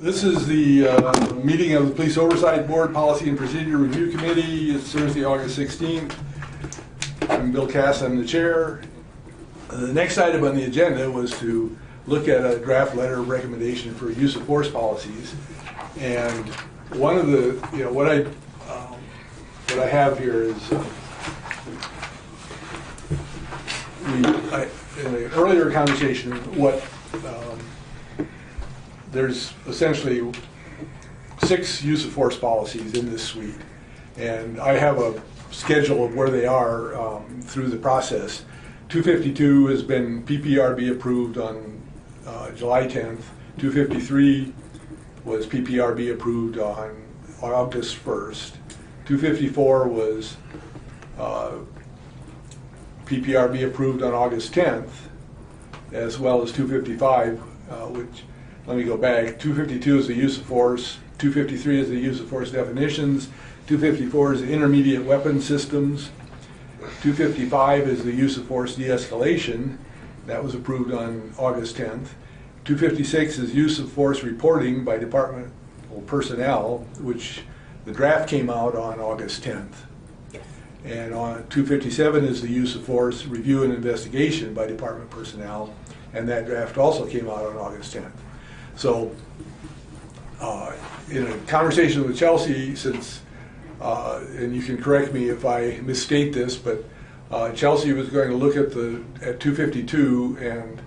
This is the meeting of the Police Oversight Board Policy and Procedure Review Committee. It's Thursday, August 16th. I'm Bill Kass, I'm the chair. The next item on the agenda was to look at a draft letter of recommendation for use of force policies. And one of the, what I have here is in an earlier conversation, there's essentially 6 use of force policies in this suite, and I have a schedule of where they are through the process. 252 has been PPRB approved on July 10th. 253 was PPRB approved on August 1st. 254 was PPRB approved on August 10th, as well as 255, which, let me go back, 252 is the use of force, 253 is the use of force definitions, 254 is the intermediate weapon systems, 255 is the use of force de-escalation, that was approved on August 10th, 256 is use of force reporting by departmental personnel, which the draft came out on August 10th. And on 257 is the use of force review and investigation by department personnel, and that draft also came out on August 10th. So in a conversation with Chelsea, since, and you can correct me if I misstate this, but Chelsea was going to look at 252 and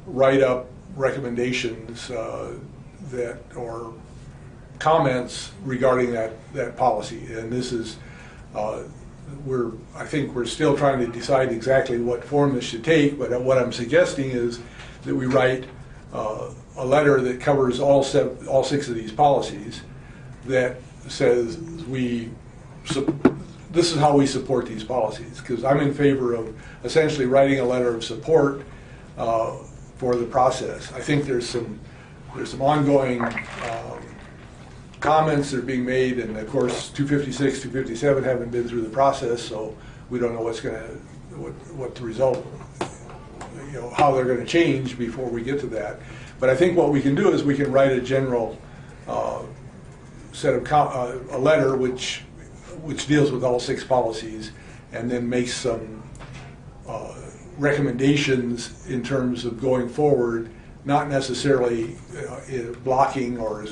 write up recommendations or comments regarding that policy. And this is, I think we're still trying to decide exactly what form this should take, but what I'm suggesting is that we write a letter that covers all 6 of these policies that says this is how we support these policies, because I'm in favor of essentially writing a letter of support for the process. I think there's some ongoing comments that are being made, and of course 256, 257 haven't been through the process, so we don't know what the result, how they're going to change before we get to that. But I think what we can do is we can write a general set of a letter which deals with all 6 policies, and then makes some recommendations in terms of going forward, not necessarily blocking or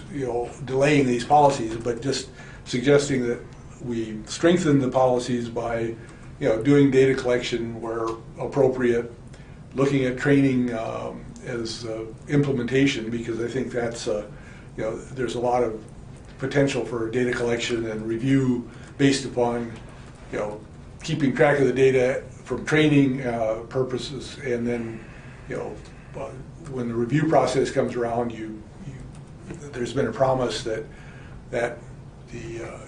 delaying these policies, but just suggesting that we strengthen the policies by doing data collection where appropriate, looking at training as implementation, because I think that's there's a lot of potential for data collection and review based upon keeping track of the data from training purposes, and then when the review process comes around, there's been a promise that the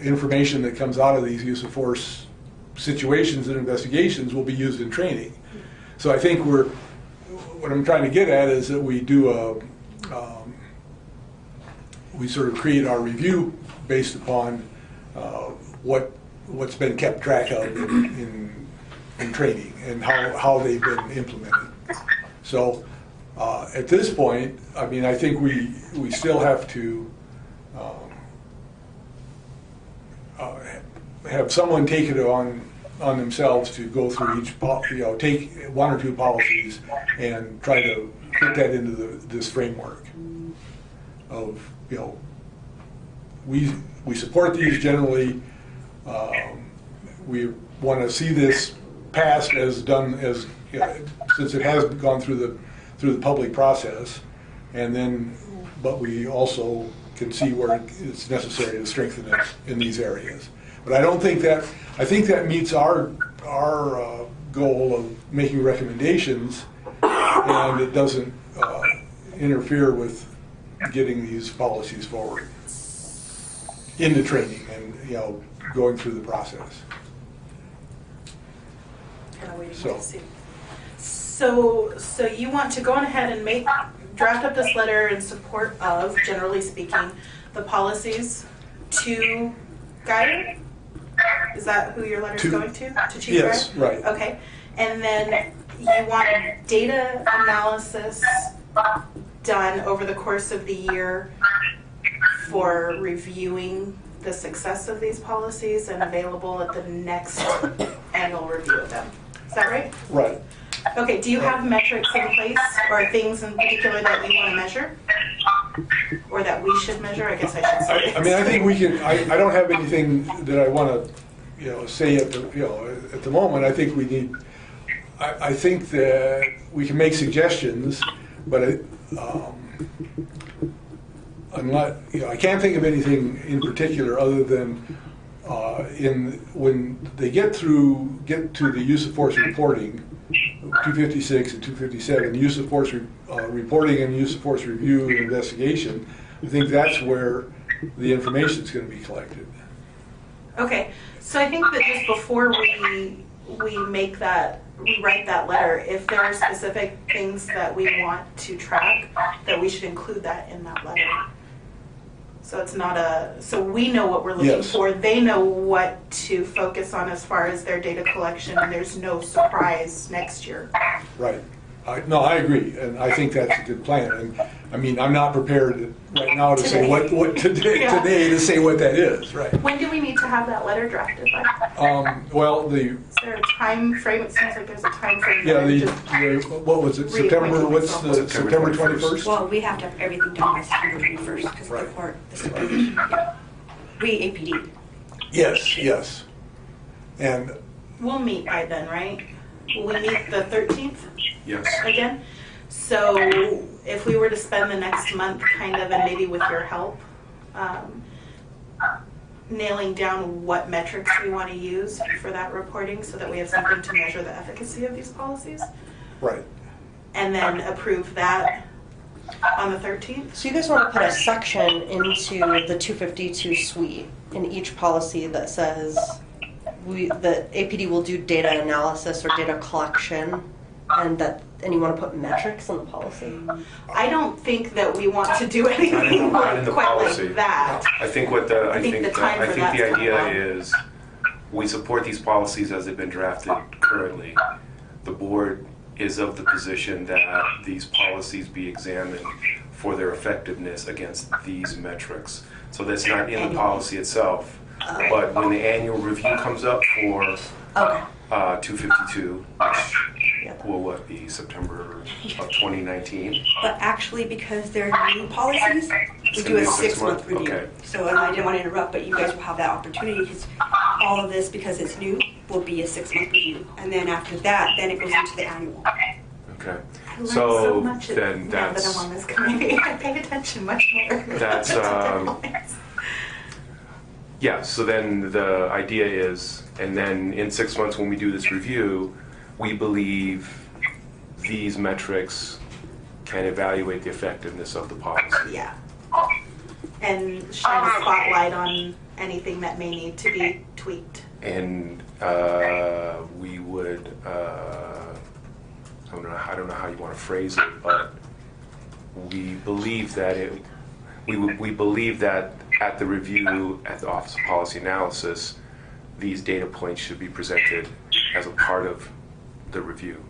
information that comes out of these use of force situations and investigations will be used in training. So I think what I'm trying to get at is that we do we sort of create our review based upon what's been kept track of in training and how they've been implemented. So at this point, I mean, I think we still have to have someone take it on themselves to go through each, take 1 or 2 policies and try to put that into this framework of, we support these generally. We want to see this passed since it has gone through the public process, and then, but we also can see where it's necessary to strengthen it in these areas. But I think that meets our goal of making recommendations, and it doesn't interfere with getting these policies forward into training and going through the process. So you want to go on ahead and draft up this letter in support of, generally speaking, the policies to Guyer? Is that who your letter is going to? To Chief Yes, Guyer? right. Okay. And then you want data analysis done over the course of the year for reviewing the success of these policies and available at the next annual review of them. Is that right? Right. Okay, do you have metrics in place or things in particular that you want to measure? Or that we should measure, I guess I should say. I mean, I think we can, I don't have anything that I want to, say at the moment. I think we need, I think that we can make suggestions, but unless, I can't think of anything in particular other than when they get to the use of force reporting, 256 and 257, use of force reporting and use of force review and investigation, I think that's where the information is going to be collected. Okay, so I think that just before we make that, we write that letter, if there are specific things that we want to track, that we should include that in that letter. So it's not so we know what we're looking for, they know what to focus on as far as their data collection, and there's no surprise next year. Right. No, I agree, and I think that's a good plan. And I mean, I'm not prepared right now to say what today to say what that is. Right. When do we need to have that letter drafted by? Well, is there a time frame? It seems like there's a time frame. Yeah. What was it? September. What's the September 21st? Well, we have to have everything done by September 21st because of the court. We APD. Yes. And we'll meet by then, right? Will we meet the 13th? Yes. Again? So if we were to spend the next month kind of, and maybe with your help, nailing down what metrics we want to use for that reporting so that we have something to measure the efficacy of these policies. Right. And then approve that on the 13th. So you guys want to put a section into the 252 suite in each policy that says the APD will do data analysis or data collection, and you want to put metrics in the policy? I don't think that we want to do anything not in the quite policy. like that. I think the idea is we support these policies as they've been drafted currently. The board is of the position that these policies be examined for their effectiveness against these metrics. So that's not in the policy itself, but when the annual review comes up for 252, which will what be September of 2019. But actually, because they're new policies, we do a 6-month review. Okay. So, and I didn't want to interrupt, but you guys will have that opportunity because all of this, because it's new, will be a 6-month review. And then after that, then it goes into the annual. Okay. I learned So much then now that I'm on this committee. I pay attention much more. That's yeah. So then the idea is, and then in 6 months when we do this review, we believe these metrics can evaluate the effectiveness of the policy. Yeah. And shine a spotlight on anything that may need to be tweaked. And we would, I don't know how you want to phrase it, but we believe that we believe that at the review, at the Office of Policy Analysis, these data points should be presented as a part of the review.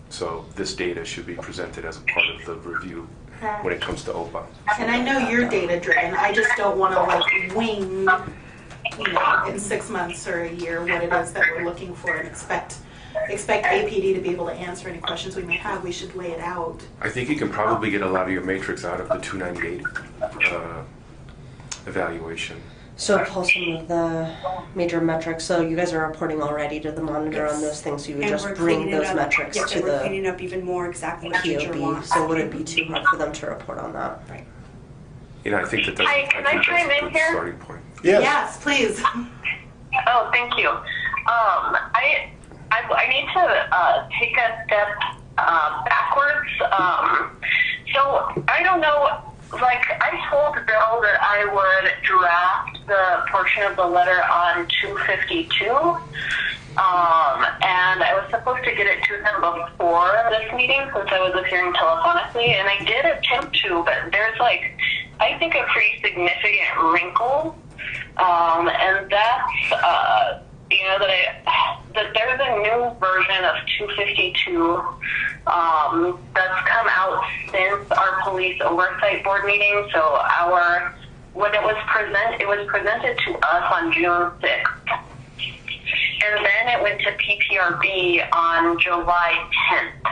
So this data should be presented as a part of the review when it comes to OPA. And I know you're data driven. I just don't want to like wing, in 6 months or a year what it is that we're looking for and expect APD to be able to answer any questions we may have. We should lay it out. I think you can probably get a lot of your matrix out of the 298 evaluation. So pull some of the major metrics. So you guys are reporting already to the monitor on those things. So you would just bring those metrics to we're the cleaning up even more exactly what the teacher POB. wants. So would it be too hard for them to report on that? Right. I think that's Hi, can I chime in a good here? starting point. Yes, please. Oh, thank you. I need to take a step backwards. So I don't know. Like, I told Bill that I would draft the portion of the letter on 252, and I was supposed to get it to him before this meeting since I was appearing telephonically, and I did attempt to, but there's I think a pretty significant wrinkle, and that's, that there's a new version of 252 that's come out since our police oversight board meeting. So when it was presented to us on June 6th. And then it went to PPRB on July 10th.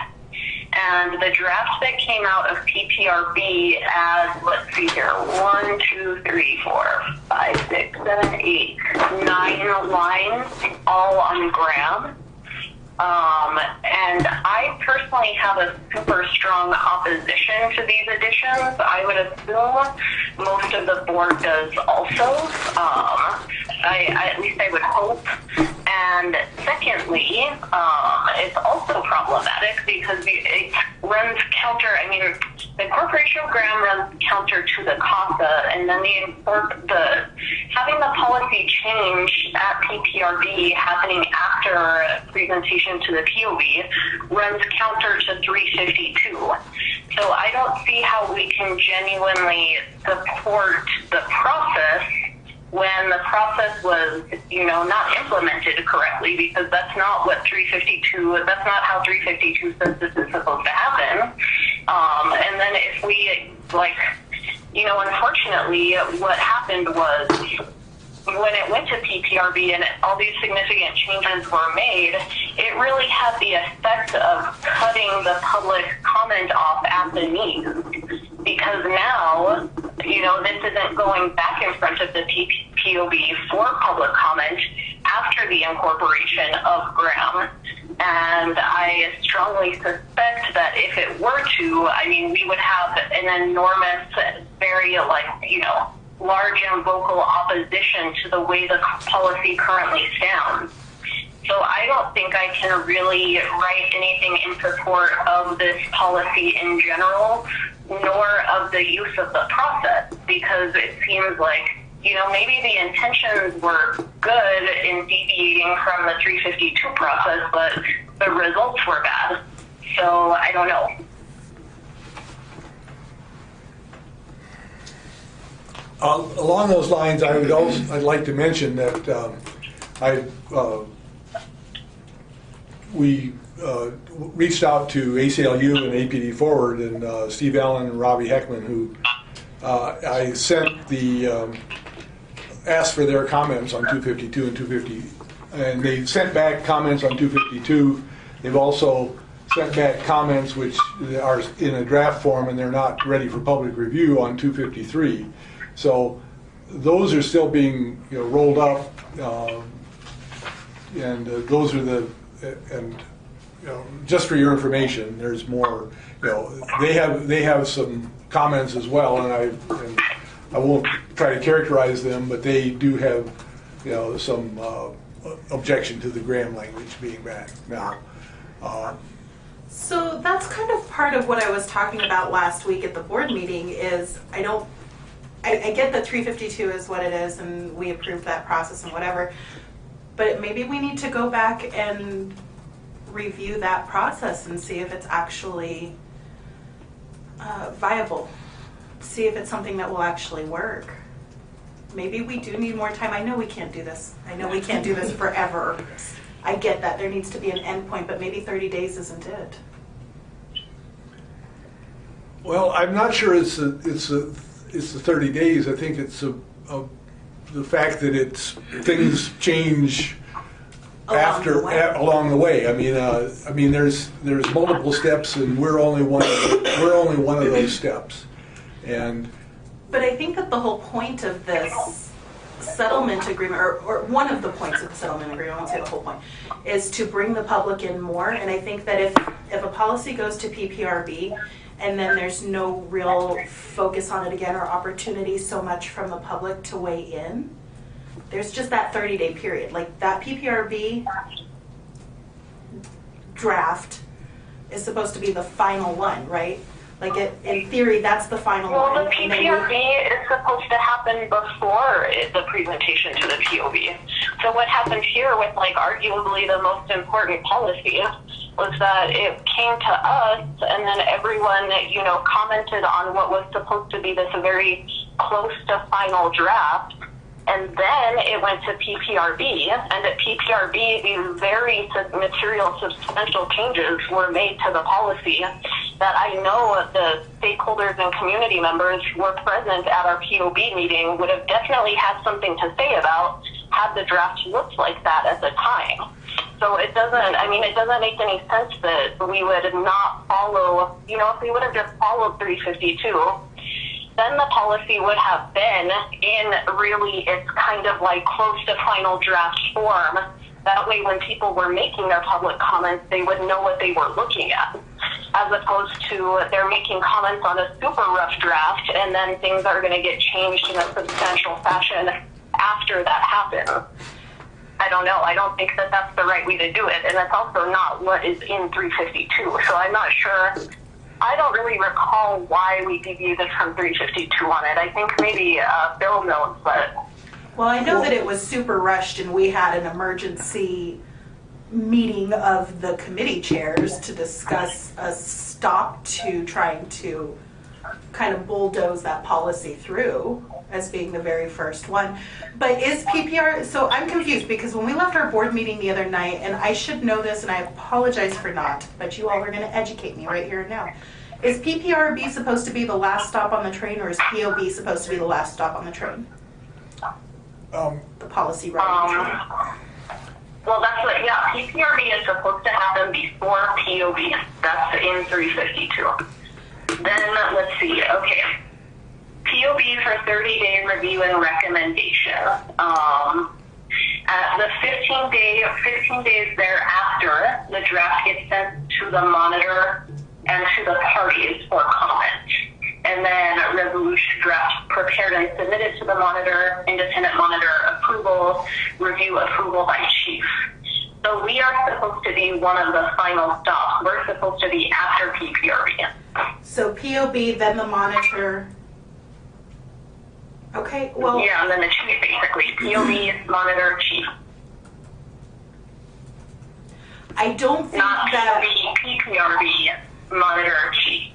And the draft that came out of PPRB as, let's see here, 1, 2, 3, 4, 5, 6, 7, 8, 9 lines, all on Graham. And I personally have a super strong opposition to these additions. I would assume most of the board does also. At least I would hope. And secondly, it's also problematic because it runs counter. I mean, the Corporation of Graham runs counter to the CASA, and then having the policy change at PPRB happening after presentation to the POB runs counter to 352. So I don't see how we can genuinely support the process when the process was, not implemented correctly, because that's not what 352, that's not how 352 says this is supposed to happen. And then if we, unfortunately, what happened was when it went to PPRB and all these significant changes were made, it really had the effect of cutting the public comment off at the knees. Because now, this isn't going back in front of the POB for public comment after the incorporation of Graham. And I strongly suspect that if it were to, we would have an enormous, very, large and vocal opposition to the way the policy currently stands. So I don't think I can really write anything in support of this policy in general, nor of the use of the process, because it seems like, maybe the intentions were good in deviating from the 352 process, but the results were bad. So I don't know. Along those lines, I'd like to mention that we reached out to ACLU and APD Forward and Steve Allen and Robbie Heckman, who I sent asked for their comments on 252 and 250, and they sent back comments on 252. They've also sent back comments which are in a draft form and they're not ready for public review on 253. So those are still being rolled up, and those are just for your information, there's more. They have some comments as well, and I won't try to characterize them, but they do have some objection to the Graham language being back now. So that's kind of part of what I was talking about last week at the board meeting. Is I get that 352 is what it is, and we approved that process and whatever, but maybe we need to go back and review that process and see if it's actually viable, see if it's something that will actually work. Maybe we do need more time. I know we can't do this. I know we can't do this forever. I get that there needs to be an end point, but maybe 30 days isn't it. Well, I'm not sure it's the 30 days. I think it's the fact that things change along the way. There's multiple steps, and we're only one of those steps. But I think that the whole point of this settlement agreement, or one of the points of the settlement agreement, I won't say the whole point, is to bring the public in more. And I think that if a policy goes to PPRB and then there's no real focus on it again or opportunity so much from the public to weigh in, there's just that 30-day period. Like that PPRB draft is supposed to be the final one, right? Like in theory, that's the final one. Well, the PPRB is supposed to happen before the presentation to the POB. So what happened here with arguably the most important policy was that it came to us, and then everyone, commented on what was supposed to be this very close to final draft. And then it went to PPRB, and at PPRB, these very material, substantial changes were made to the policy that I know the stakeholders and community members who were present at our POB meeting would have definitely had something to say about had the draft looked like that at the time. So it doesn't make any sense that we would not follow, if we would have just followed 352, then the policy would have been in really its kind of like close to final draft form. That way when people were making their public comments, they would know what they were looking at, as opposed to they're making comments on a super rough draft and then things are going to get changed in a substantial fashion after that happens. I don't know. I don't think that that's the right way to do it. And that's also not what is in 352. So I'm not sure. I don't really recall why we deviated from 352 on it. I think maybe Bill knows, but... Well, I know that it was super rushed and we had an emergency meeting of the committee chairs to discuss a stop to trying to kind of bulldoze that policy through as being the very first one. But is PPR, so I'm confused because when we left our board meeting the other night, and I should know this and I apologize for not, but you all are going to educate me right here and now. Is PPRB supposed to be the last stop on the train, or is POB supposed to be the last stop on the train? The policy writing train. Well, that's what, yeah, PPRB is supposed to happen before POB. That's in 352. Then, let's see, okay. POB for 30-day review and recommendation. At the 15 days thereafter, the draft gets sent to the monitor and to the parties for comment. And then a resolution draft prepared and submitted to the monitor, independent monitor approval, review approval by chief. So we are supposed to be one of the final stops. We're supposed to be after PPRB. So POB, then the monitor. Okay, well. Yeah, and then the chief basically. POB, monitor, chief. I don't think Not that. PPRB, monitor, chief.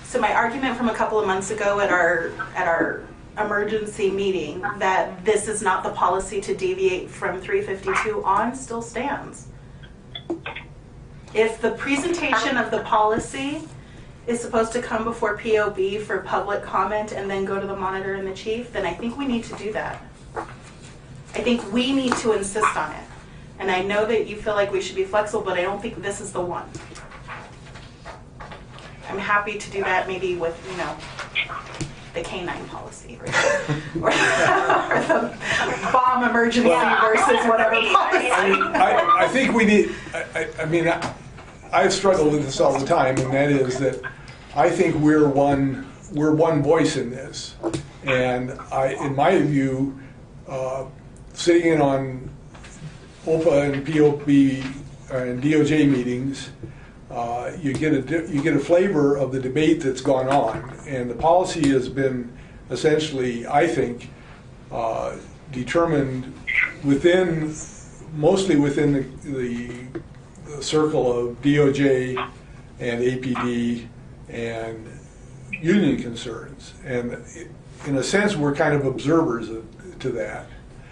So my argument from a couple of months ago at our emergency meeting that this is not the policy to deviate from 352 on still stands. If the presentation of the policy is supposed to come before POB for public comment and then go to the monitor and the chief, then I think we need to do that. I think we need to insist on it. And I know that you feel like we should be flexible, but I don't think this is the one. I'm happy to do that maybe with, the canine policy or the bomb emergency versus whatever policy. I think we need, I've struggled with this all the time, and that is that I think we're one voice in this. And in my view, sitting in on OPA and POP and DOJ meetings, you get a flavor of the debate that's gone on, and the policy has been essentially, I think, determined mostly within the circle of DOJ and APD and union concerns, and in a sense, we're kind of observers to that.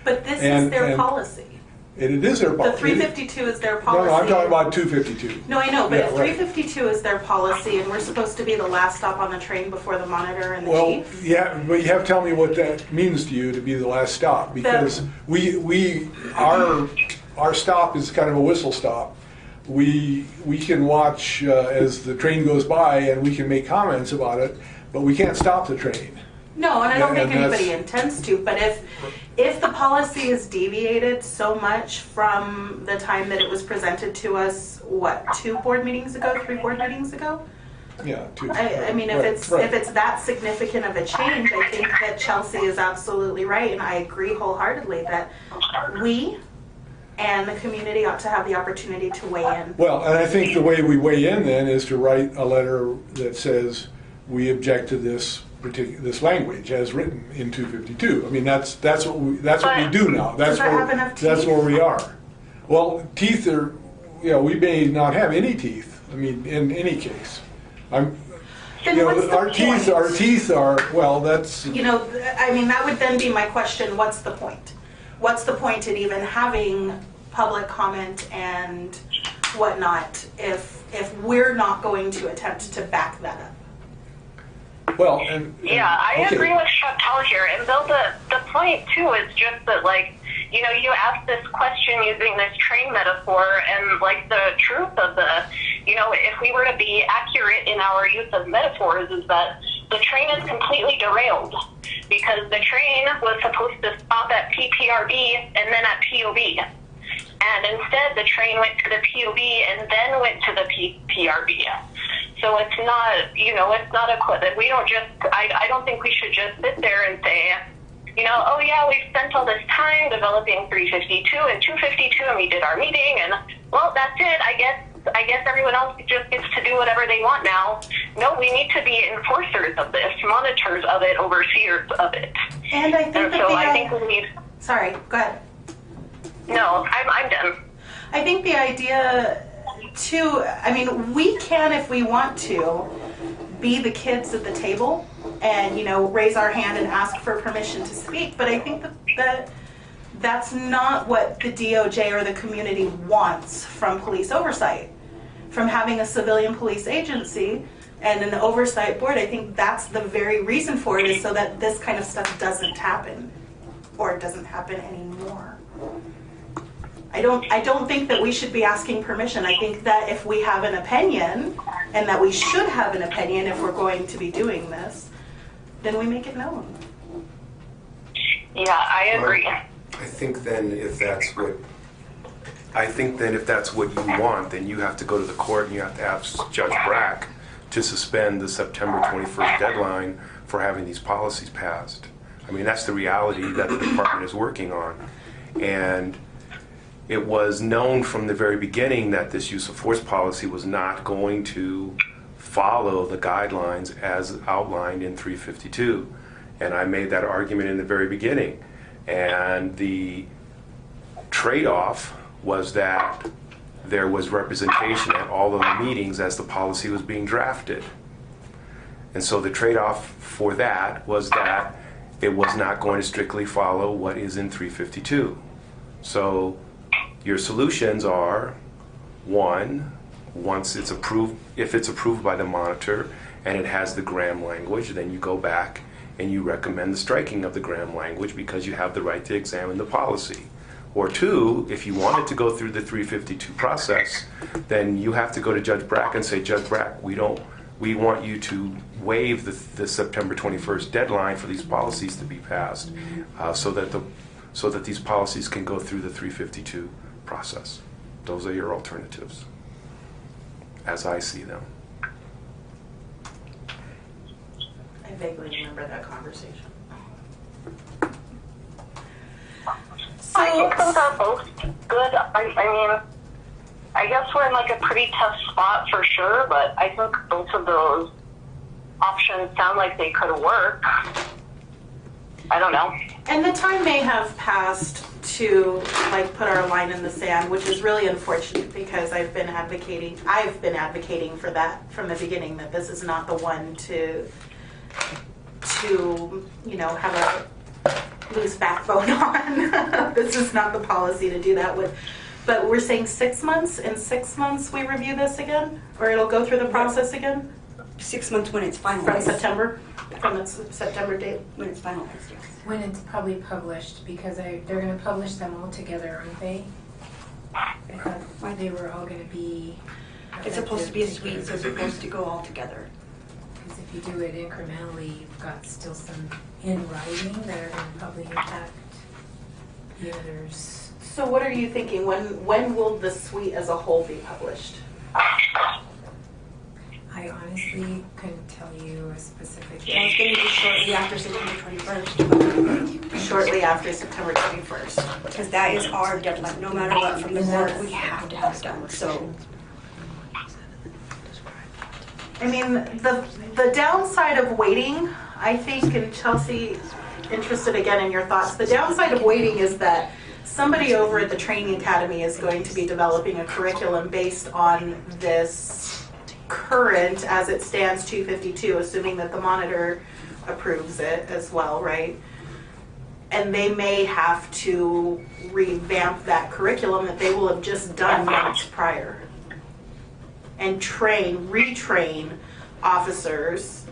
But this is their policy. And it is their policy. The 352 is their policy. No, I'm talking about 252. No, I know, but Yeah, if 352 is their policy, and we're supposed to be the last stop on the train before the monitor and the chief? Well, yeah, but you have to tell me what that means to you to be the last stop, because our stop is kind of a whistle stop. We can watch as the train goes by, and we can make comments about it, but we can't stop the train. No, and I don't think and anybody intends to, but if the policy is deviated so much from the time that it was presented to us, 3 board meetings ago? Yeah, I mean, if it's that significant of a change, I think that Chelsea is absolutely right, and I agree wholeheartedly that we and the community ought to have the opportunity to weigh in. Well, and I think the way we weigh in then is to write a letter that says we object to this language as written in 252. I mean, that's what we do now. Does that have enough teeth? That's where we are. Well, teeth are, we may not have any teeth. I mean, in any case, Then you what's know, the our teeth, point? our teeth are, well, that's, You know, I mean, that would then be my question, what's the point? What's the point in even having public comment and whatnot if we're not going to attempt to back that up? well, and. Yeah, I okay. agree with Chantal here. And Bill, the point too is just that, like, you know, you asked this question using this train metaphor, and like the truth of you know, if we were to be accurate in our use of metaphors, is that the train is completely derailed because the train was supposed to stop at PPRB and then at POB. And instead, the train went to the POB and then went to the PRB. So it's not, you know, it's not we don't just, I don't think we should just sit there and say, you know, oh yeah, we've spent all this time developing 352 and 252 and we did our meeting and, well, that's it. I guess everyone else just gets to do whatever they want now. No, we need to be enforcers of this, monitors of it, overseers of it. And I think And that so I think we need, sorry, go ahead. no, I'm done. I think the idea too, I mean, we can, if we want to, be the kids at the table and, you know, raise our hand and ask for permission to speak, but I think that that's not what the DOJ or the community wants from police oversight. From having a civilian police agency and an oversight board, I think that's the very reason for it, is so that this kind of stuff doesn't happen, or doesn't happen anymore. I don't think that we should be asking permission. I think that if we have an opinion, and that we should have an opinion if we're going to be doing this, then we make it known. Yeah, I agree. I think then if that's what you want, then you have to go to the court and you have to ask Judge Brack to suspend the September 21st deadline for having these policies passed. I mean, that's the reality that the department is working on. And it was known from the very beginning that this use of force policy was not going to follow the guidelines as outlined in 352. And I made that argument in the very beginning. And the trade-off was that there was representation at all of the meetings as the policy was being drafted. And so the trade-off for that was that it was not going to strictly follow what is in 352. So your solutions are, one, once it's approved, if it's approved by the monitor and it has the Graham language, then you go back and you recommend the striking of the Graham language because you have the right to examine the policy. Or two, if you wanted to go through the 352 process, then you have to go to Judge Brack and say, Judge Brack, we want you to waive the September 21st deadline for these policies to be passed, so that these policies can go through the 352 process. Those are your alternatives, as I see them. I vaguely remember that conversation. I think those are both good. I mean, I guess we're in like a pretty tough spot for sure, but I think both of those options sound like they could work. I don't know. And the time may have passed to like put our line in the sand, which is really unfortunate because I've been advocating for that from the beginning, that this is not the one to you know, have a loose backbone on. This is not the policy to do that with. But we're saying 6 months. In 6 months we review this again, or it'll go through the process again 6 months when it's finalized. from September, from the September date. When it's finalized, yes. When it's probably published, because they're going to publish them all together, aren't they? I thought they were all going to be. It's supposed to be a suite, so it's supposed to go all together. Because if you do it incrementally, you've got still some in writing that are going to probably impact the others. So what are you thinking? When will the suite as a whole be published? I honestly couldn't tell you a specific So it's going to be shortly after September 21st. Shortly after September 21st. Because that is our deadline. No matter what from the board, we have to have it done. So I mean, the downside of waiting, I think, and Chelsea, interested again in your thoughts, the downside of waiting is that somebody over at the training academy is going to be developing a curriculum based on this current as it stands 252, assuming that the monitor approves it as well, right? And they may have to revamp that curriculum that they will have just done months prior and retrain officers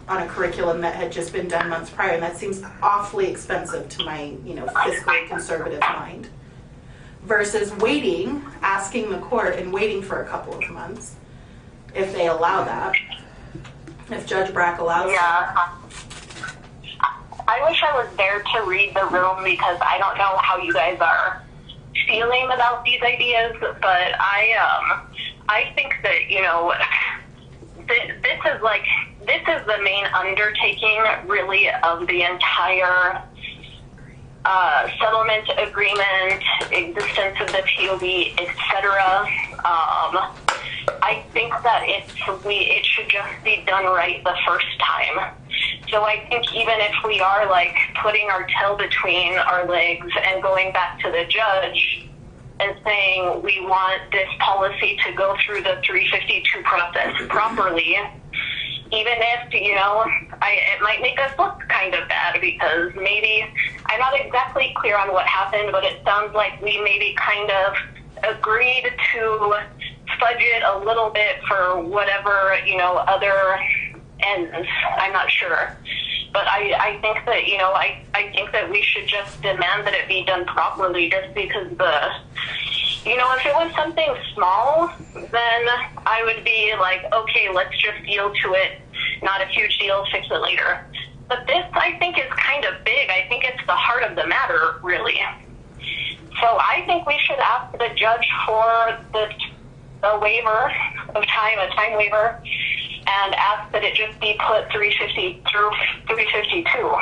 on a curriculum that had just been done months prior. And that seems awfully expensive to my, fiscally conservative mind. Versus waiting, asking the court and waiting for a couple of months, if they allow that. If Judge Brack allows that. I wish I was there to read the room because I don't know how you guys are feeling about these ideas, but I think that, this is the main undertaking really of the entire settlement agreement, existence of the POB, etc. I think that it should just be done right the first time. So I think even if we are putting our tail between our legs and going back to the judge and saying we want this policy to go through the 352 process properly, even if, it might make us look kind of bad because maybe, I'm not exactly clear on what happened, but it sounds like we maybe kind of agreed to fudge it a little bit for whatever, other ends. I'm not sure. But I think that, I think that we should just demand that it be done properly just because if it was something small, then I would be like, okay, let's just yield to it. Not a huge deal, fix it later. But this, I think, is kind of big. I think it's the heart of the matter, really. So I think we should ask the judge for a waiver of time, a time waiver, and ask that it just be put 350 through 352.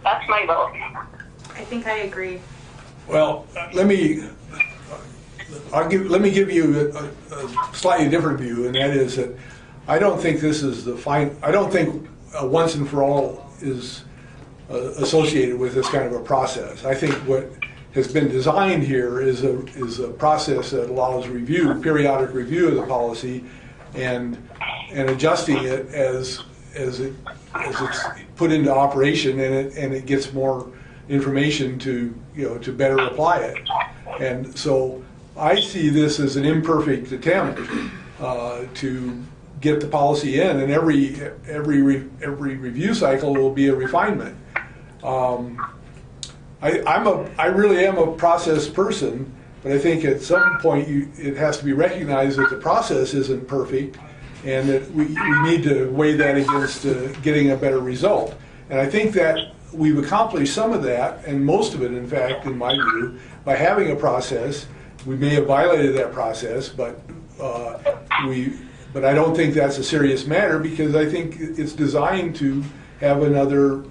That's my vote. I think I agree. Well, let me give you a slightly different view, and that is that I don't think this is I don't think once and for all is associated with this kind of a process. I think what has been designed here is a process that allows periodic review of the policy, and adjusting it as it's put into operation, and it gets more information to better apply it. And so I see this as an imperfect attempt to get the policy in, and every review cycle will be a refinement. I really am a process person, but I think at some point it has to be recognized that the process isn't perfect, and that we need to weigh that against getting a better result. And I think that we've accomplished some of that, and most of it, in fact, in my view, by having a process. We may have violated that process, but I don't think that's a serious matter, because I think it's designed to have another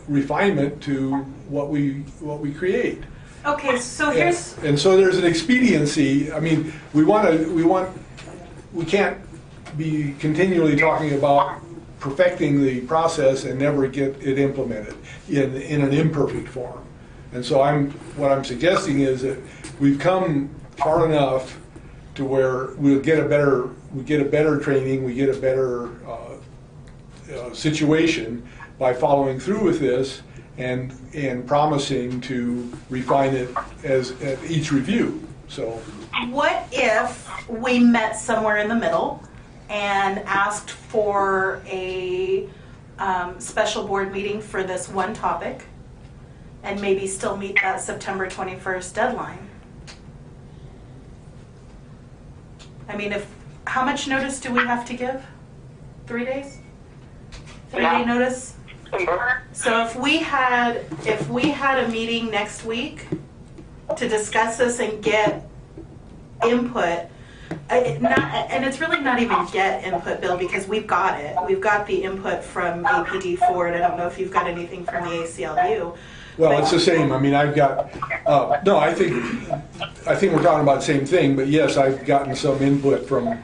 refinement to what we create. Okay, so here's... And so there's an expediency. I mean, we can't be continually talking about perfecting the process and never get it implemented in an imperfect form. And so what I'm suggesting is that we've come far enough to where we get a better training, we get a better situation by following through with this and promising to refine it at each review. So, what if we met somewhere in the middle and asked for a special board meeting for this one topic, and maybe still meet that September 21st deadline? I mean, how much notice do we have to give? 3 days? 3-day notice? So if we had a meeting next week to discuss this and get input, and it's really not even get input, Bill, because we've got it. We've got the input from APD Ford. I don't know if you've got anything from the ACLU. Well, it's the same. I mean, I've got, no, I think we're talking about the same thing, but yes, I've gotten some input from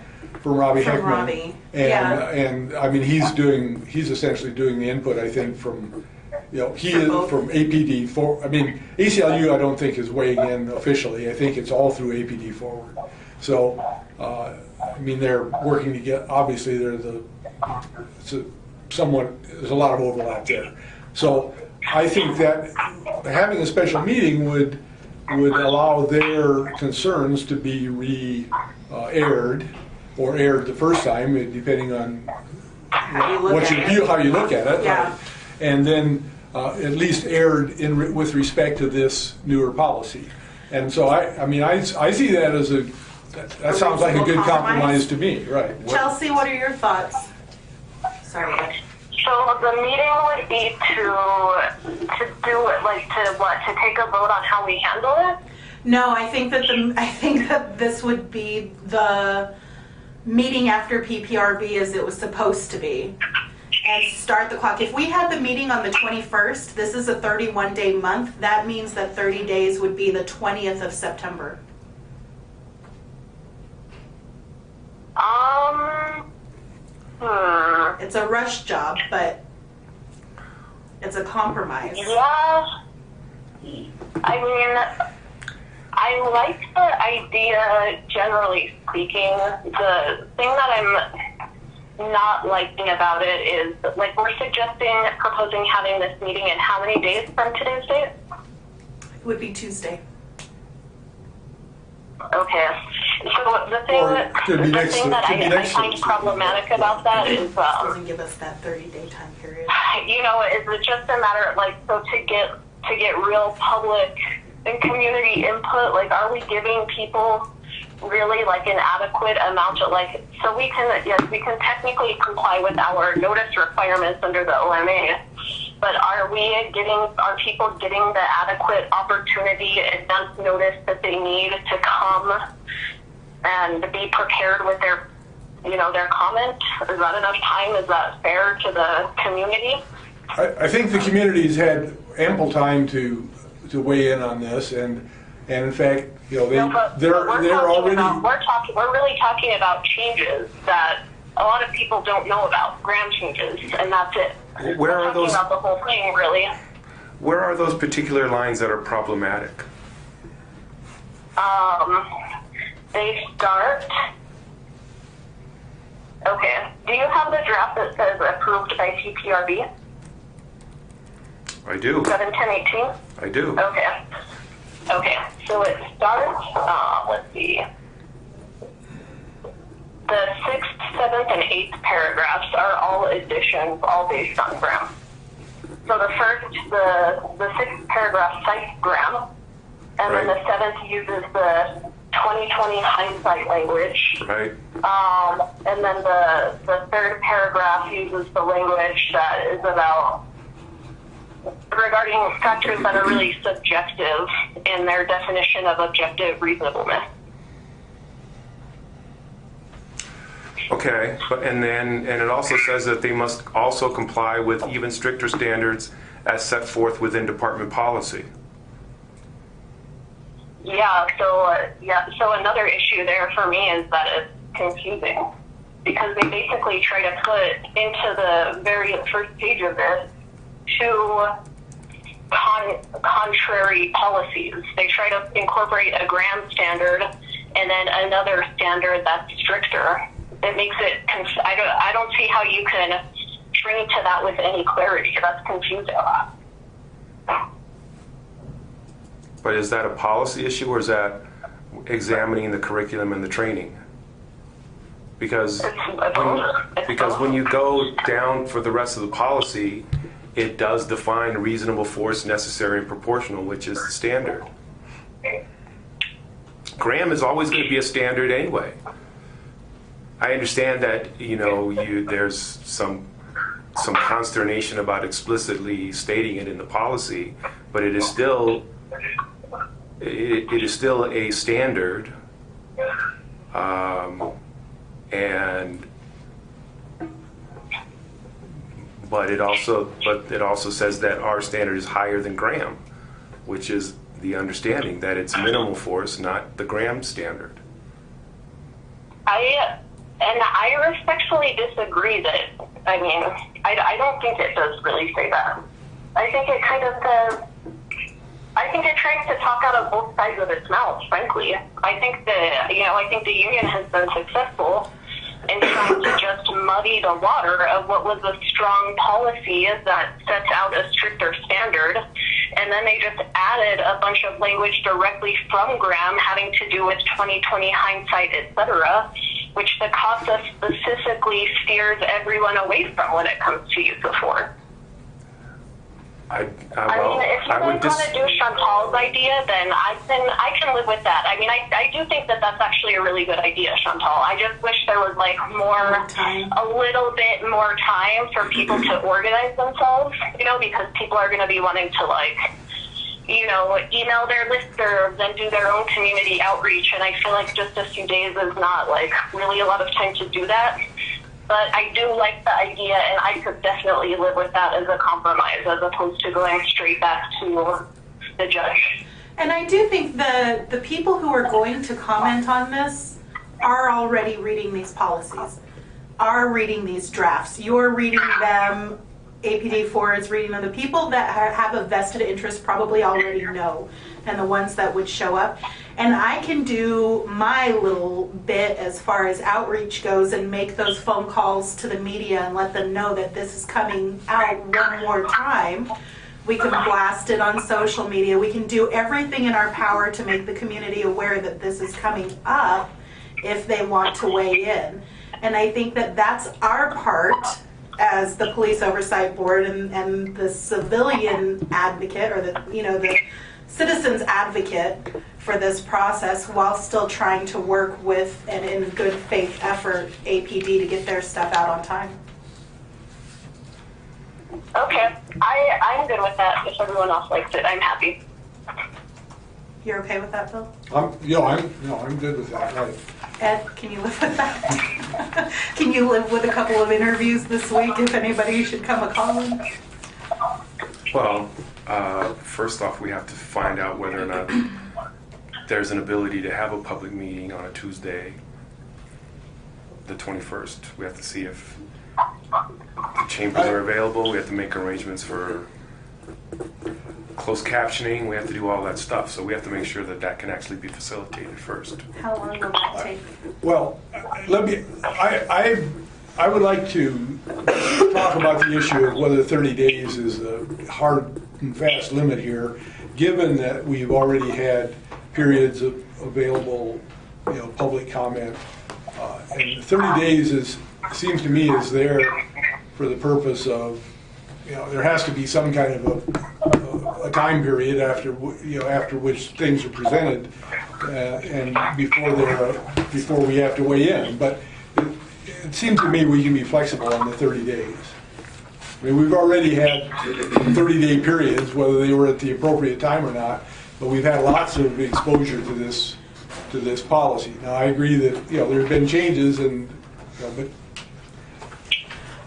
Robbie Heckman. Robbie. And I mean, he's essentially doing the input, I think, from he For is both? from APD for. I mean, ACLU I don't think is weighing in officially. I think it's all through APD forward. So, I mean, they're working to get. Obviously, there's a lot of overlap there. So, I think that having a special meeting would allow their concerns to be aired or aired the first time, depending on how you look at it. Yeah. Right? And then at least aired with respect to this newer policy. And so I see that as that sounds like a good compromise to me, right? Chelsea, what are your thoughts? Sorry, Ed. So the meeting would be to do it, like to take a vote on how we handle it? No, I think that this would be the meeting after PPRB as it was supposed to be, and start the clock. If we had the meeting on the 21st, this is a 31-day month. That means that 30 days would be the 20th of September. It's a rush job, but it's a compromise. Yeah. I mean, I like the idea, generally speaking. The thing that I'm not liking about it is, like, we're proposing having this meeting in how many days from today's date? It would be Tuesday. Okay. So the thing I find problematic about that is, Doesn't give us that 30-day time period. is it just a matter of, like, so to get real public and community input, like, are we giving people really, like, an adequate amount of, like, so we can technically comply with our notice requirements under the OMA, but are people getting the adequate opportunity, advance notice that they need to come and be prepared with their comment? Is that enough time? Is that fair to the community? I think the community's had ample time to weigh in on this, and in fact, they're already. We're really talking about changes that a lot of people don't know about, gram changes, and that's it. Where are those? About the whole thing, really. Where are those particular lines that are problematic? They start. Okay. Do you have the draft that says approved by TPRB? I do. 7/10/18? I do. Okay. So it starts, let's see. The 6th, 7th, and 8th paragraphs are all additions, all based on gram. So the 6th paragraph cites gram, and then the 7th uses the 2020 hindsight language. Right. And then the 3rd paragraph uses the language that is about regarding factors that are really subjective in their definition of objective reasonableness. Okay, and it also says that they must also comply with even stricter standards as set forth within department policy. So another issue there for me is that it's confusing, because they basically try to put into the very first page of this two contrary policies. They try to incorporate a gram standard and then another standard that's stricter. It makes it, I don't see how you can string to that with any clarity. That's confusing. But is that a policy issue, or is that examining the curriculum and the training? Because when you go down for the rest of the policy, it does define reasonable force, necessary, and proportional, which is the standard. Gram is always going to be a standard anyway. I understand that there's some consternation about explicitly stating it in the policy, but it is still a standard, but it also says that our standard is higher than gram, which is the understanding that it's minimal force, not the gram standard. I respectfully disagree I don't think it does really say that. I think it kind of says, I think it tries to talk out of both sides of its mouth, frankly. I think the union has been successful in trying to just muddy the water of what was a strong policy that sets out a stricter standard. And then they just added a bunch of language directly from Graham having to do with 2020 hindsight, etc., which the CASA specifically steers everyone away from when it comes to use of force. I mean, if you guys want to do Chantal's idea, then I can live with that. I mean, I do think that that's actually a really good idea, Chantal. I just wish there was like a little bit more time for people to organize themselves, because people are going to be wanting to email their listservs and do their own community outreach. And I feel like just a few days is not really a lot of time to do that. But I do like the idea, and I could definitely live with that as a compromise, as opposed to going straight back to the judge. And I do think the people who are going to comment on this are already reading these policies, are reading these drafts. You're reading them, APD4 is reading them. The people that have a vested interest probably already know, and the ones that would show up. And I can do my little bit as far as outreach goes and make those phone calls to the media and let them know that this is coming out one more time. We can blast it on social media. We can do everything in our power to make the community aware that this is coming up if they want to weigh in. And I think that that's our part as the Police Oversight Board and the civilian advocate, or the citizens advocate for this process, while still trying to work with and in good faith effort APD to get their stuff out on time. Okay, I'm good with that. If everyone else likes it, I'm happy. You're okay with that, Bill? I'm good with that. Right. Ed, can you live with that? Can you live with a couple of interviews this week if anybody should come a-calling? Well, first off, we have to find out whether or not there's an ability to have a public meeting on a Tuesday, the 21st. We have to see if the chambers are available. We have to make arrangements for closed captioning. We have to do all that stuff. So we have to make sure that that can actually be facilitated first. How long will that take? Well, I would like to talk about the issue of whether 30 days is a hard and fast limit here, given that we've already had periods of available, public comment, and 30 days seems to me is there for the purpose of, there has to be some kind of a time period after which things are presented, and before we have to weigh in. But it seems to me we can be flexible on the 30 days. I mean, we've already had 30-day periods, whether they were at the appropriate time or not, but we've had lots of exposure to this policy. Now, I agree that there have been changes, but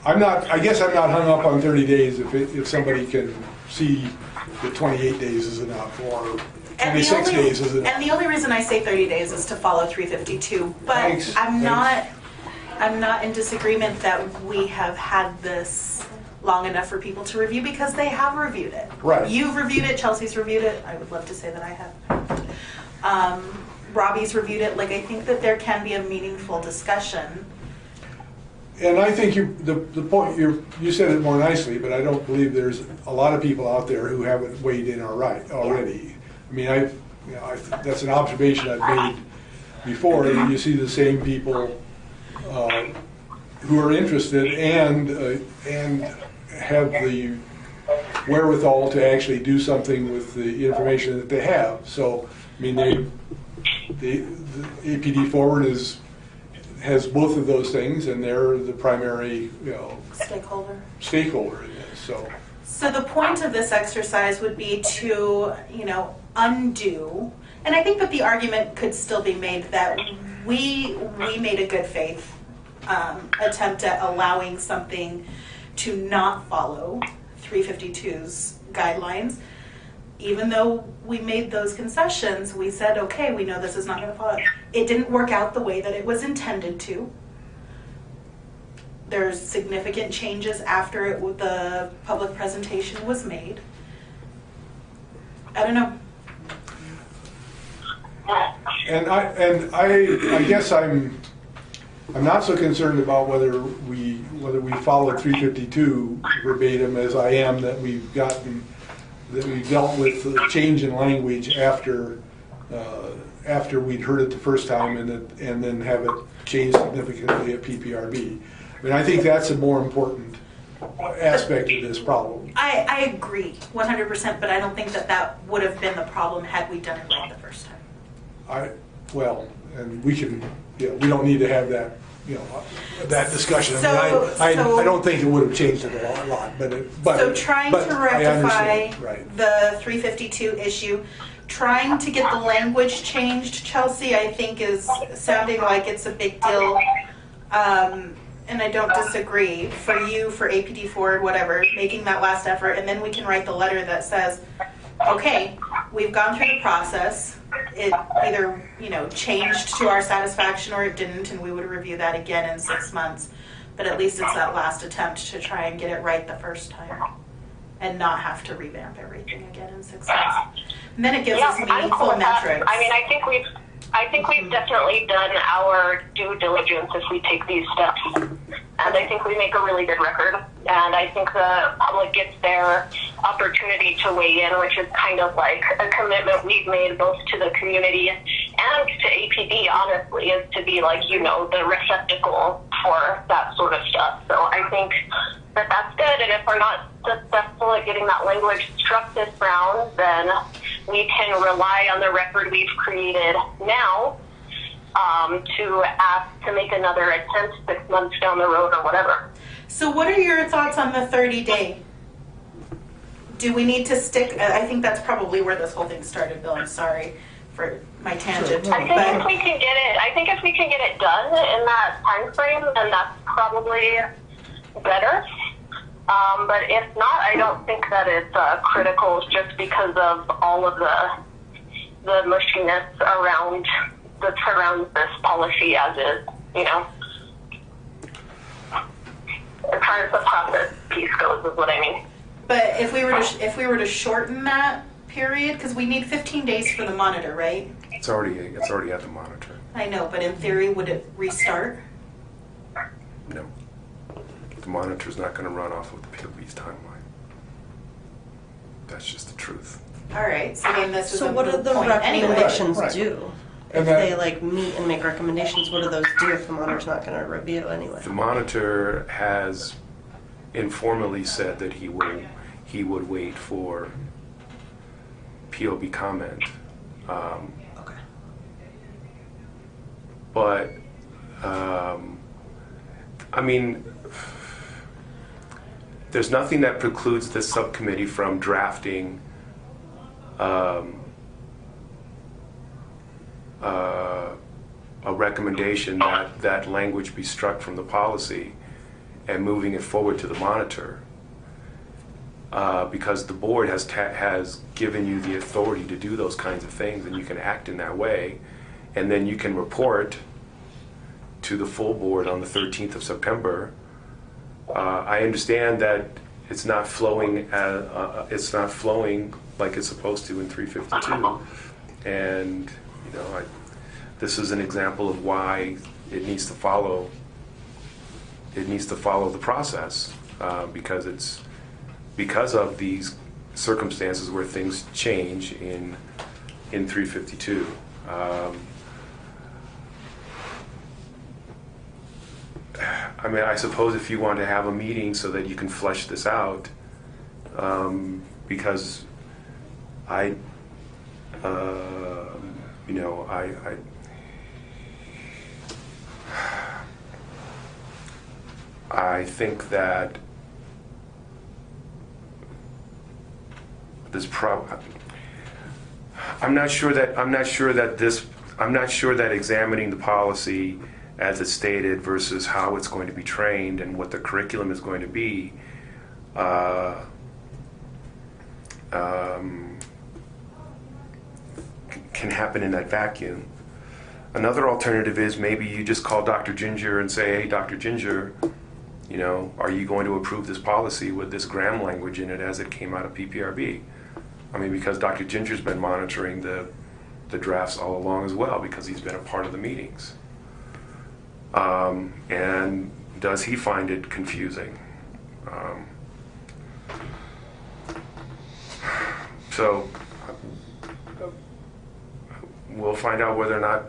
I guess I'm not hung up on 30 days if somebody can see that 28 days is enough, or 26 days is enough. And the only reason I say 30 days is to follow 352. But Thanks. I'm not in disagreement that we have had this long enough for people to review, because they have reviewed it. Right. You've reviewed it. Chelsea's reviewed it. I would love to say that I have. Robbie's reviewed it. I think that there can be a meaningful discussion. And I think the point you said it more nicely, but I don't believe there's a lot of people out there who haven't weighed in already. I mean, that's an observation I've made before. That you see the same people who are interested and have the wherewithal to actually do something with the information that they have. So, I mean, the APD Forward has both of those things, and they're the primary, stakeholder in this. So the point of this exercise would be to, undo, and I think that the argument could still be made that we made a good faith attempt at allowing something to not follow 352's guidelines. Even though we made those concessions, we said, okay, we know this is not going to follow. It didn't work out the way that it was intended to. And I think that the argument could still be made that we made a good faith attempt at allowing something to not follow 352's guidelines. Even though we made those concessions, we said, okay, we know this is not going to follow. It didn't work out the way that it was intended to. there's significant changes after the public presentation was made. I don't know. And I guess I'm not so concerned about whether we followed 352 verbatim as I am that we've dealt with the change in language after we'd heard it the first time and then have it changed significantly at PPRB. I mean, I think that's a more important aspect of this problem. I agree 100%, but I don't think that would have been the problem had we done it right the first time. And we can, we don't need to have that, that discussion. I mean, I don't think it would have changed it a lot, so trying to rectify right. the 352 issue, trying to get the language changed, Chelsea, I think is sounding like it's a big deal. And I don't disagree. For you, for APD Forward, whatever, making that last effort, and then we can write the letter that says, okay, we've gone through the process. It either, changed to our satisfaction or it didn't, and we would review that again in 6 months. But at least it's that last attempt to try and get it right the first time and not have to revamp everything again in 6 months. And then it gives us meaningful metrics. I mean, I think we've definitely done our due diligence if we take these steps. And I think we make a really good record. And I think the public gets their opportunity to weigh in, which is kind of like a commitment we've made both to the community and to APD, honestly, is to be like, the receptacle for that sort of stuff. So I think that that's good. And if we're not successful at getting that language struck this round, then we can rely on the record we've created now to ask to make another attempt 6 months down the road or whatever. So what are your thoughts on the 30-day? Do we need to stick? I think that's probably where this whole thing started, Bill. I'm sorry for my tangent. Sure. I think if we can get it done in that time frame, then that's probably better. But if not, I don't think that it's critical just because of all of the mushiness that surrounds this policy as is, as far as the process piece goes is what I mean. But if we were to shorten that period, because we need 15 days for the monitor, right? It's already at the monitor. I know, but in theory, would it restart? No. The monitor's not going to run off of the POB's timeline. That's just the truth. All right, so then this is So a what do moot the point anyway. recommendations Right. do? And If that- they meet and make recommendations, what do those do if the monitor's not going to review anyway? The monitor has informally said that he would wait for POB comment. Okay. But I mean, there's nothing that precludes this subcommittee from drafting a recommendation that language be struck from the policy and moving it forward to the monitor, because the board has given you the authority to do those kinds of things, and you can act in that way, and then you can report to the full board on the 13th of September. I understand that it's not flowing like it's supposed to in 352, and this is an example of why it needs to follow the process, because of these circumstances where things change in 352. I mean, I suppose if you want to have a meeting so that you can flesh this out, because I think that I'm not sure that examining the policy as it's stated versus how it's going to be trained and what the curriculum is going to be can happen in that vacuum. Another alternative is maybe you just call Dr. Ginger and say, hey, Dr. Ginger, You know, are you going to approve this policy with this Graham language in it as it came out of PPRB? I mean, because Dr. Ginger's been monitoring the drafts all along as well, because he's been a part of the meetings. And does he find it confusing? So we'll find out whether or not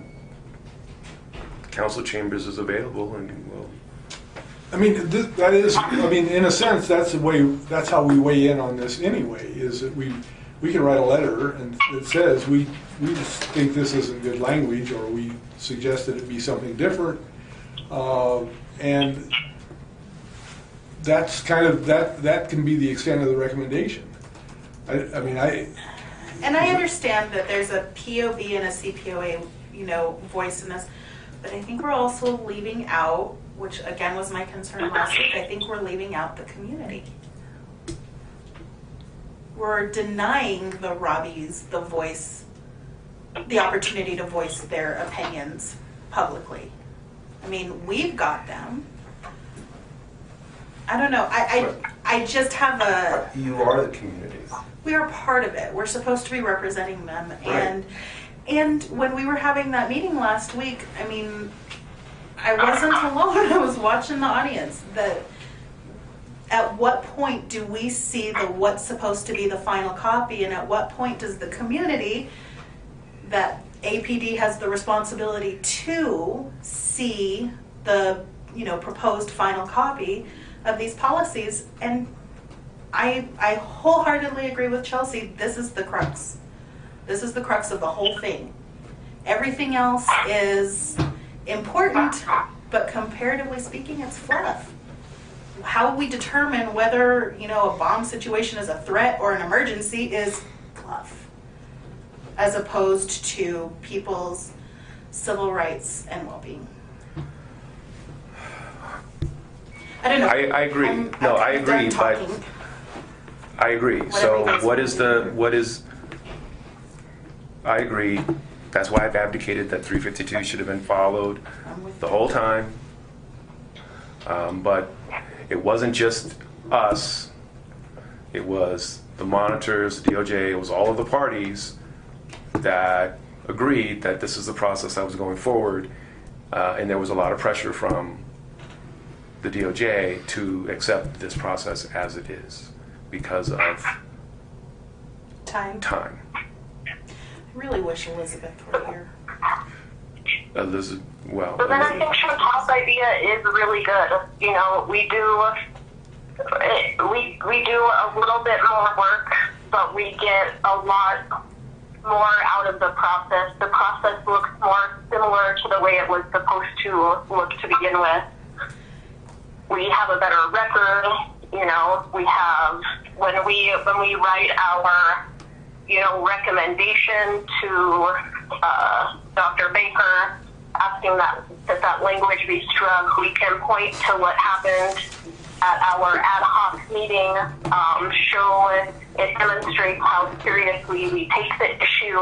council chambers is available, and we'll. I mean, that is, I mean, in a sense, that's the way, that's how we weigh in on this anyway, is that we can write a letter and it says, we just think this isn't good language, or we suggest that it be something different. And that's kind of, that can be the extent of the recommendation. I mean, And I understand that there's a POV and a CPOA, you know, voice in this, but I think we're also leaving out, which again was my concern last week, I think we're leaving out the community. We're denying the Robbies the voice, the opportunity to voice their opinions publicly. I mean, we've got them. I don't know, I just have a... You are the community. We are part of it. We're supposed to be representing them. Right. And when we were having that meeting last week, I mean, I wasn't alone. I was watching the audience. That at what point do we see the what's supposed to be the final copy, and at what point does the community that APD has the responsibility to see the, you know, proposed final copy of these policies? And I wholeheartedly agree with Chelsea. This is the crux. This is the crux of the whole thing. Everything else is important, but comparatively speaking, it's fluff. How we determine whether, you know, a bomb situation is a threat or an emergency is fluff, as opposed to people's civil rights and well-being. I don't know. I agree. I agree, but I agree. So what is, I agree. That's why I've advocated that 352 should have been followed the whole time. But it wasn't just us. It was the monitors, the DOJ, it was all of the parties that agreed that this is the process that was going forward. And there was a lot of pressure from the DOJ to accept this process as it is because of Time. I really wish Elizabeth were here. Elizabeth, well. But then I think Chantal's idea is really good. You know, we do a little bit more work, but we get a lot more out of the process. The process looks more similar to the way it was supposed to look to begin with. We have a better record. You know, we have when we write our, you know, recommendation to Dr. Baker, asking that language be struck, we can point to what happened at our ad hoc meeting, show it demonstrates how seriously we take the issue.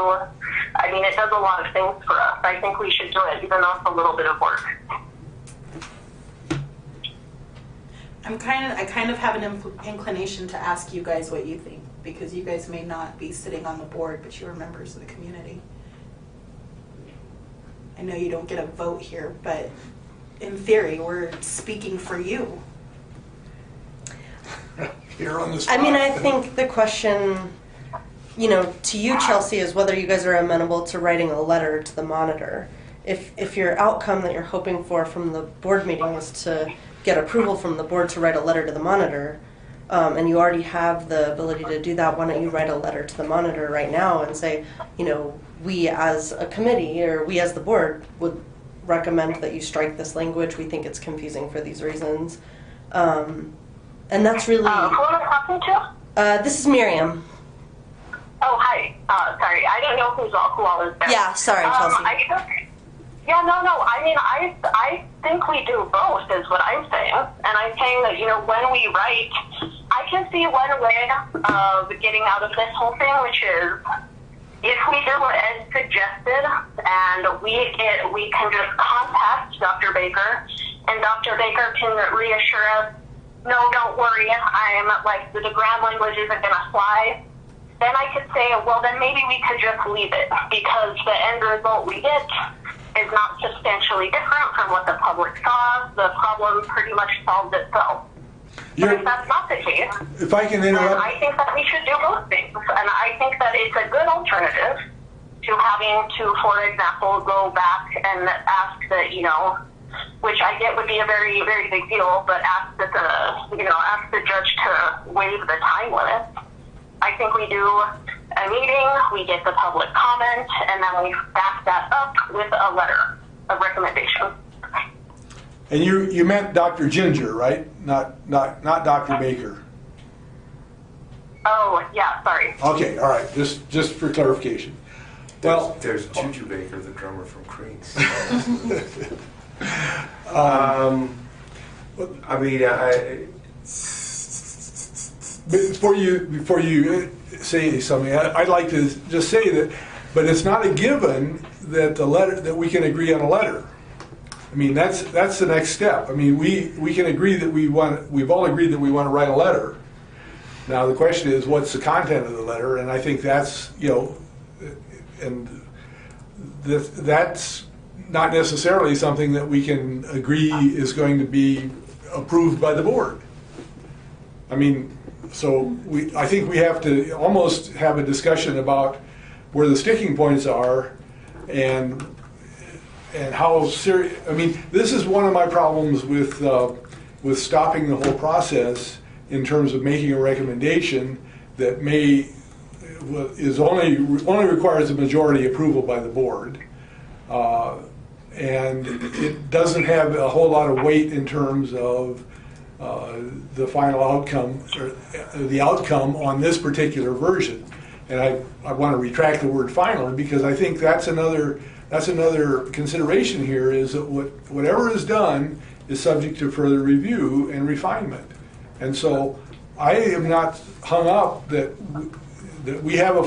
I mean, it does a lot of things for us. I think we should do it, even though it's a little bit of work. I kind of have an inclination to ask you guys what you think, because you guys may not be sitting on the board, but you are members of the community. I know you don't get a vote here, but in theory, we're speaking for you. Here on the spot. I mean, I think the question, you know, to you, Chelsea, is whether you guys are amenable to writing a letter to the monitor. If your outcome that you're hoping for from the board meeting is to get approval from the board to write a letter to the monitor, and you already have the ability to do that, why don't you write a letter to the monitor right now and say, you know, we as a committee or we as the board would recommend that you strike this language. We think it's confusing for these reasons. And that's really... Who am I talking to? This is Miriam. Oh, hi. Sorry, I don't know who all is there. Yeah, sorry, Chelsea. No. I mean, I think we do both, is what I'm saying. And I'm saying that, you know, when we write, I can see one way of getting out of this whole thing, which is if we do as suggested, and we can just contact Dr. Baker and Dr. Baker can reassure us, no, don't worry, I'm like, the gram language isn't going to fly, then I could say, well, then maybe we could just leave it, because the end result we get is not substantially different from what the public saw. The problem pretty much solved itself. But if that's not the case, if I can then interrupt, I think that we should do both things. And I think that it's a good alternative to having to, for example, go back and ask that, which I get would be a very, very big deal, but ask that ask the judge to waive the time limit. I think we do a meeting, we get the public comment, and then we back that up with a letter of recommendation. and you meant Dr. Ginger, right? Not Dr. Baker. Oh, yeah, sorry. Okay, all right, just for clarification. Well, There's Juju Baker, the drummer from Creeds. before you say something, I'd like to just say that, but it's not a given that that we can agree on a letter. I mean, that's the next step. I mean, we can agree that we've all agreed that we want to write a letter. Now the question is, what's the content of the letter? And I think that's, and that's not necessarily something that we can agree is going to be approved by the board. I mean, so I think we have to almost have a discussion about where the sticking points are and how serious. I mean, this is one of my problems with stopping the whole process in terms of making a recommendation that only requires a majority approval by the board, and it doesn't have a whole lot of weight in terms of the final outcome or the outcome on this particular version. And I want to retract the word final, because I think that's another consideration here, is that whatever is done is subject to further review and refinement. And so I am not hung up that we ever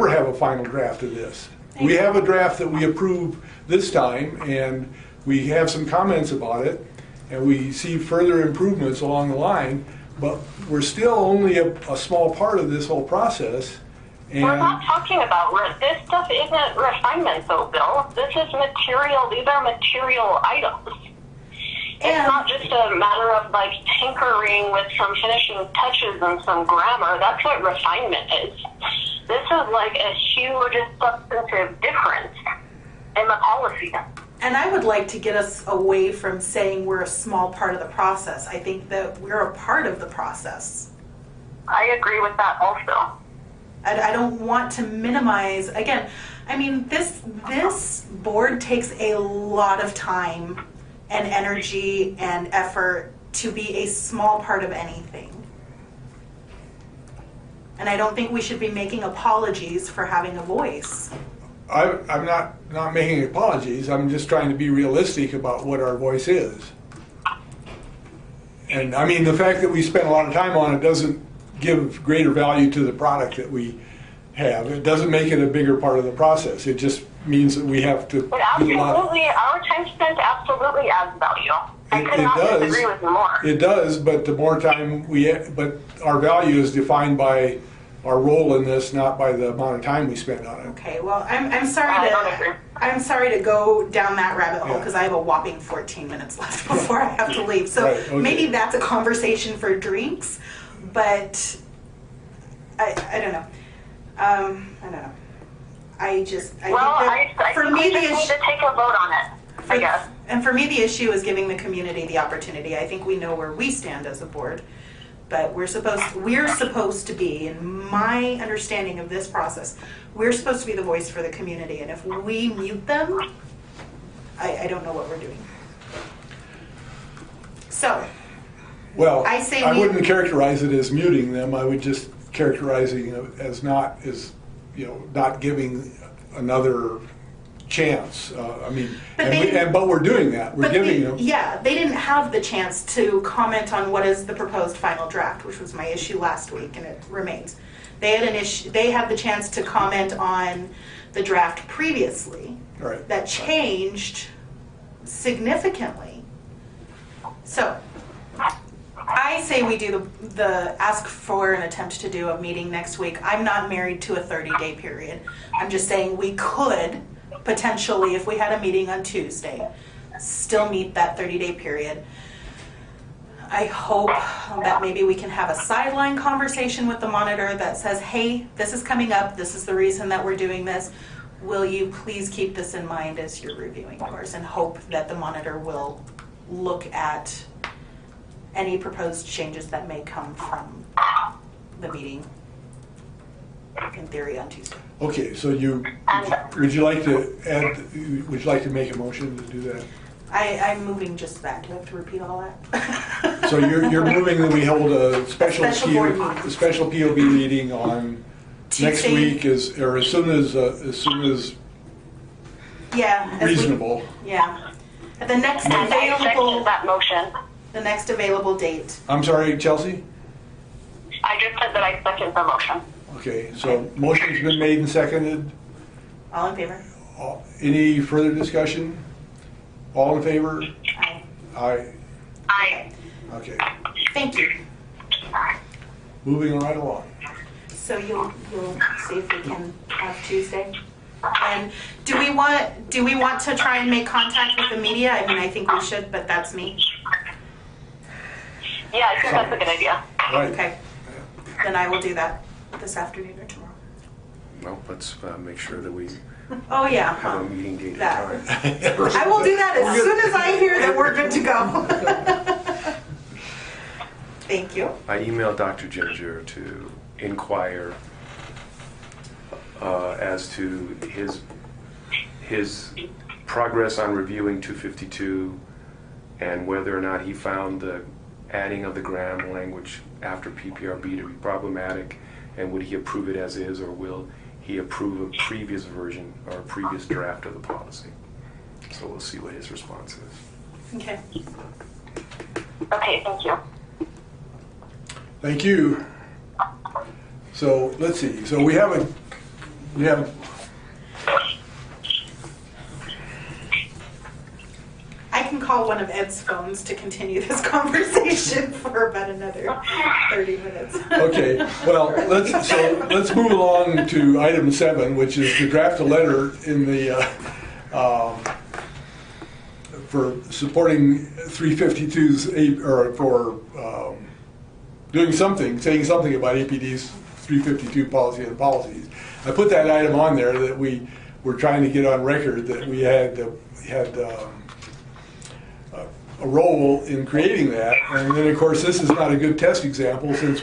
have a final draft of this. We have a draft that we approve this time, and we have some comments about it, and we see further improvements along the line, but we're still only a small part of this whole process. And we're not talking about this stuff isn't refinement though, Bill. This is material. These are material items. It's not just a matter of like tinkering with some finishing touches and some grammar. That's what refinement is. This is like a huge substantive difference in the policy. And I would like to get us away from saying we're a small part of the process. I think that we're a part of the process. I agree with that also. I don't want to minimize, again, I mean, this board takes a lot of time and energy and effort to be a small part of anything. And I don't think we should be making apologies for having a voice. I'm not making apologies. I'm just trying to be realistic about what our voice is. And I mean, the fact that we spend a lot of time on it doesn't give greater value to the product that we have. It doesn't make it a bigger part of the process. It just means that we have to But absolutely, our time spent absolutely adds value. I could not disagree with you more. It does, but the more time but our value is defined by our role in this, not by the amount of time we spend on it. Okay, well, I'm sorry to go down that rabbit hole, because I have a whopping 14 minutes left before I have to leave. So Right, okay. Maybe that's a conversation for drinks, but I don't know. I don't know. I think for me, we just need to take a vote on it, I guess. And for me, the issue is giving the community the opportunity. I think we know where we stand as a board, but we're supposed to be, in my understanding of this process, we're supposed to be the voice for the community. And if we mute them, I don't know what we're doing. So, Well, I say I we- wouldn't characterize it as muting them. I would just characterizing it as not giving another chance. But we're doing that. We're giving them. Yeah, they didn't have the chance to comment on what is the proposed final draft, which was my issue last week, and it remains. They had an issue. They had the chance to comment on the draft previously. Right. That changed significantly. So, I say we do the ask for an attempt to do a meeting next week. I'm not married to a 30-day period. I'm just saying we could potentially, if we had a meeting on Tuesday, still meet that 30-day period. I hope that maybe we can have a sideline conversation with the monitor that says, hey, this is coming up. This is the reason that we're doing this. Will you please keep this in mind as you're reviewing yours, and hope that the monitor will look at any proposed changes that may come from the meeting in theory on Tuesday. Okay, so would you like to add, would you like to make a motion to do that? I'm moving just that. Do I have to repeat all that? So you're moving that we hold a special board meeting. a special POB meeting on next Tuesday. week or as soon as Yeah. reasonable. Yeah. At the next And I second available, that motion. the next available date. I'm sorry, Chelsea? I just said that I second the motion. Okay, so motion's been made and seconded. All in favor? Any further discussion? All in favor? Aye. Aye. Aye. Okay, Thank you. moving right along. So you'll see if we can have Tuesday. And do we want to try and make contact with the media? I mean, I think we should, but that's me. Yeah, I think that's a good idea. Right. Okay. Then I will do that this afternoon or tomorrow. Well, let's make sure that we Oh yeah. have a meeting date That. and time. I will do that as soon as I hear that we're good to go. Thank you. I emailed Dr. Ginger to inquire as to his progress on reviewing 252 and whether or not he found the adding of the Graham language after PPRB to be problematic, and would he approve it as is, or will he approve a previous version or a previous draft of the policy. So we'll see what his response is. Okay. Okay, thank you. Thank you. So let's see. So we have I can call one of Ed's phones to continue this conversation for about another 30 minutes. okay. Well, let's move along to item 7, which is to draft a letter in the for supporting 352's or for doing something, saying something about APD's 352 policy and policies. I put that item on there that we were trying to get on record that we had a role in creating that, and then of course this is not a good test example since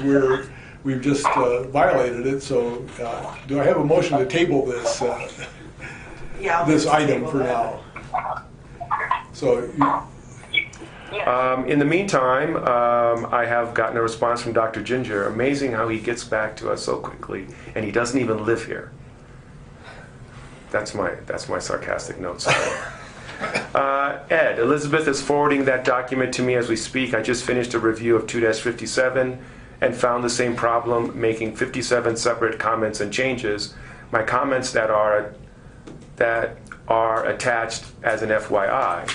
we've just violated it. So do I have a motion to table this Yeah, I'll this just item table for that. now? So In the meantime, I have gotten a response from Dr. Ginger. Amazing how he gets back to us so quickly, and he doesn't even live here. That's my sarcastic note. Sorry. Ed, Elizabeth is forwarding that document to me as we speak. I just finished a review of 2-57 and found the same problem, making 57 separate comments and changes. My comments that are attached as an FYI.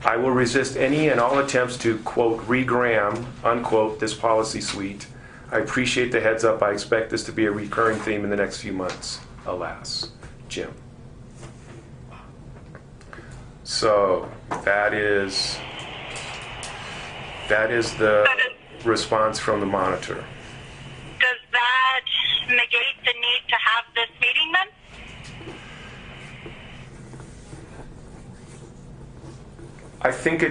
I will resist any and all attempts to, quote, re-gram, unquote, this policy suite. I appreciate the heads up. I expect this to be a recurring theme in the next few months. Alas. Jim. So that is the response from the monitor. Does that negate the need to have this meeting then? I think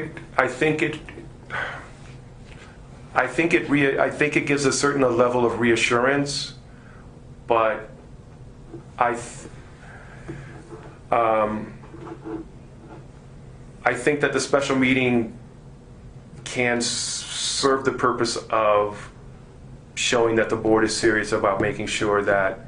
it gives a certain level of reassurance, but I think that the special meeting can serve the purpose of showing that the board is serious about making sure that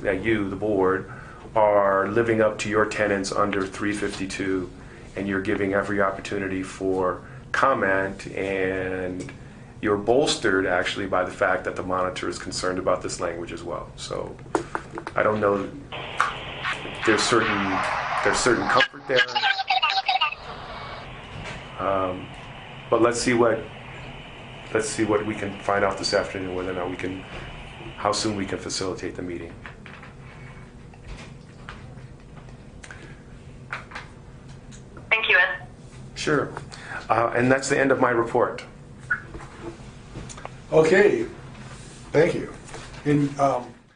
you, the board, are living up to your tenets under 352, and you're giving every opportunity for comment, and you're bolstered actually by the fact that the monitor is concerned about this language as well. So I don't know, there's certain comfort there. But let's see what we can find out this afternoon, whether or not how soon we can facilitate the meeting. Thank you, Ed. Sure. And that's the end of my report. Okay, thank you. And